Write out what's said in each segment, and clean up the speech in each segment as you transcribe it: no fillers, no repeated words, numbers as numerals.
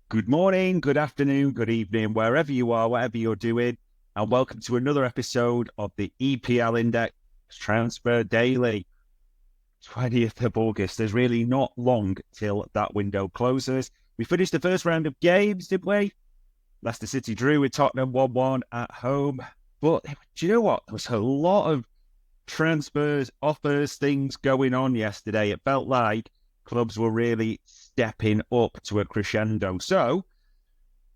Good morning, good afternoon, good evening, wherever you are, whatever you're doing, and welcome to another episode of the EPL Index Transfer Daily. 20th of August. There's really not long till that window closes. We finished the first round of games, didn't we? Leicester City drew with Tottenham 1-1 at home. But do you know what? There was a lot of transfers, offers, things going on yesterday. It felt like clubs were really stepping up to a crescendo. So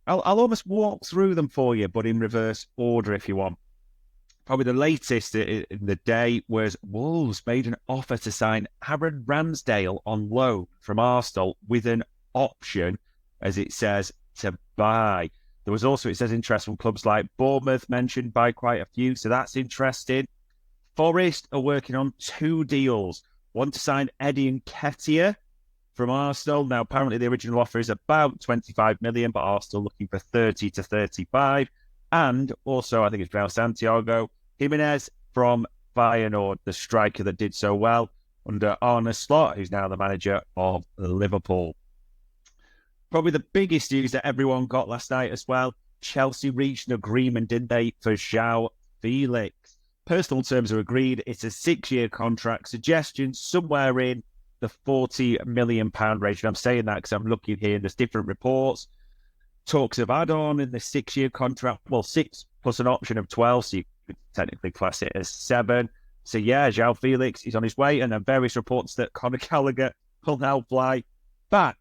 I'll almost walk through them for you, but in reverse order if you want. Probably the latest in the day was Wolves made an offer to sign Aaron Ramsdale on loan from Arsenal with an option, as it says, to buy. There was also, it says, interest from clubs like Bournemouth mentioned by quite a few, so that's interesting. Forest are working on two deals. One to sign Eddie Nketiah from Arsenal. Now, apparently the original offer is about 25 million, but Arsenal looking for 30 to 35. And also, I think it's pronounced Santiago Jimenez from Feyenoord, the striker that did so well under Arne Slot, who's now the manager of Liverpool. Probably the biggest news that everyone got last night as well. Chelsea reached an agreement, didn't they, for João Felix? Personal terms are agreed. It's a 6-year contract. Suggestion somewhere in the £40 million range. And I'm saying that because I'm looking here and there's different reports. Talks of add-on in the 6-year contract. Well, 6 plus an option of 12, so you could technically class it as 7. So yeah, João Felix is on his way, and then various reports that Conor Gallagher will now fly back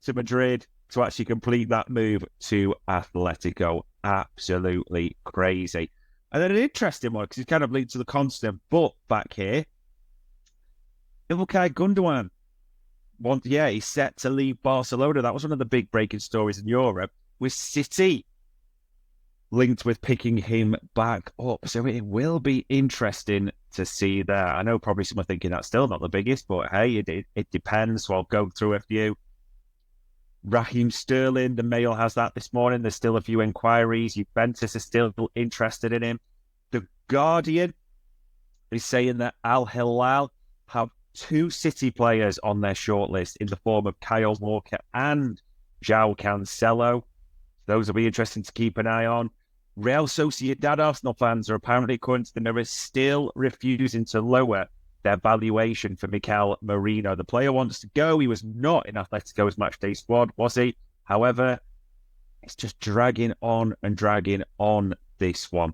to Madrid to actually complete that move to Atletico. Absolutely crazy. And then an interesting one, because he's kind of linked to the constant, but back here, Ilkay Gundogan. He's set to leave Barcelona. That was one of the big breaking stories in Europe, with City linked with picking him back up. So it will be interesting to see there. I know probably some are thinking that's still not the biggest, but hey, it depends. So I'll go through a few. Raheem Sterling, the Mail has that this morning. There's still a few inquiries. Juventus is still interested in him. The Guardian is saying that Al Hilal have 2 City players on their shortlist in the form of Kyle Walker and João Cancelo. Those will be interesting to keep an eye on. Real Sociedad Arsenal fans are apparently, according to the Mirror, still refusing to lower their valuation for Mikel Merino. The player wants to go. He was not in Atletico's matchday squad, was he? However, it's just dragging on and dragging on, this one.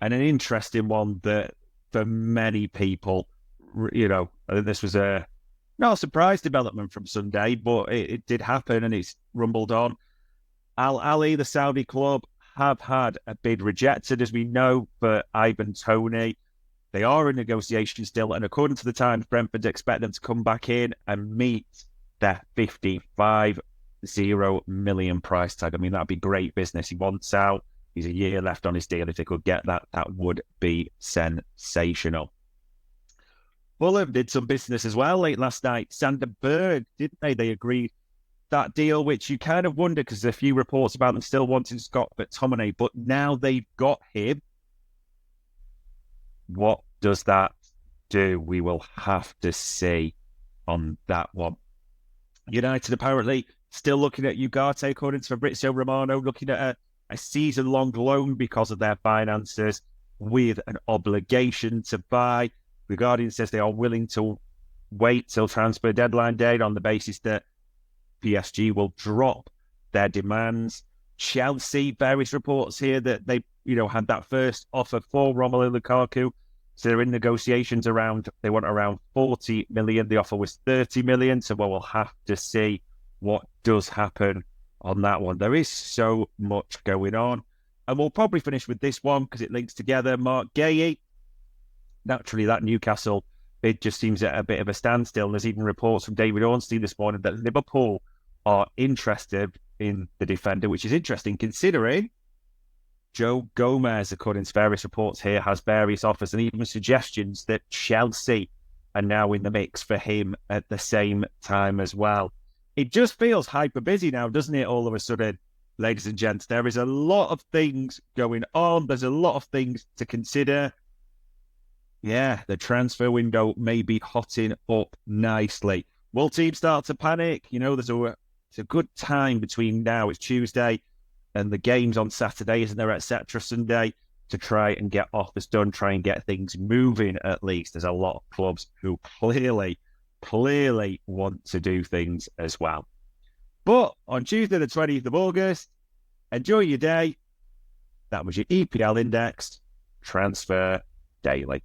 And an interesting one that for many people, I think this was not a surprise development from Sunday, but it did happen and it's rumbled on. Al Ahly, the Saudi club, have had a bid rejected, as we know, for Ivan Toney. They are in negotiations still, and according to the Times, Brentford expect them to come back in and meet their 55 million price tag. I mean, that'd be great business. He wants out. He's a year left on his deal. If they could get that, that would be sensational. Fulham did some business as well late last night. Sander Berg, didn't they? They agreed that deal, which you kind of wonder because there's a few reports about them still wanting Scott McTominay, but now they've got him. What does that do? We will have to see on that one. United apparently still looking at Ugarte, according to Fabrizio Romano, looking at a season-long loan because of their finances with an obligation to buy. The Guardian says they are willing to wait till transfer deadline date on the basis that PSG will drop their demands. Chelsea, various reports here that they, had that first offer for Romelu Lukaku. So they're in negotiations they want around 40 million. The offer was 30 million. So we'll have to see what does happen on that one. There is so much going on. And we'll probably finish with this one because it links together. Mark Guéhi. Naturally, that Newcastle bid just seems at a bit of a standstill. And there's even reports from David Ornstein this morning that Liverpool are interested in the defender, which is interesting considering Joe Gomez, according to various reports here, has various offers and even suggestions that Chelsea are now in the mix for him at the same time as well. It just feels hyper busy now, doesn't it, all of a sudden, ladies and gents? There is a lot of things going on. There's a lot of things to consider. Yeah, the transfer window may be hotting up nicely. Will teams start to panic? There's a It's a good time between now, it's Tuesday, and the games on Saturday, isn't there, etc. Sunday, to try and get offers done, try and get things moving at least. There's a lot of clubs who clearly want to do things as well. But on Tuesday, the 20th of August, enjoy your day. That was your EPL Index Transfer Daily.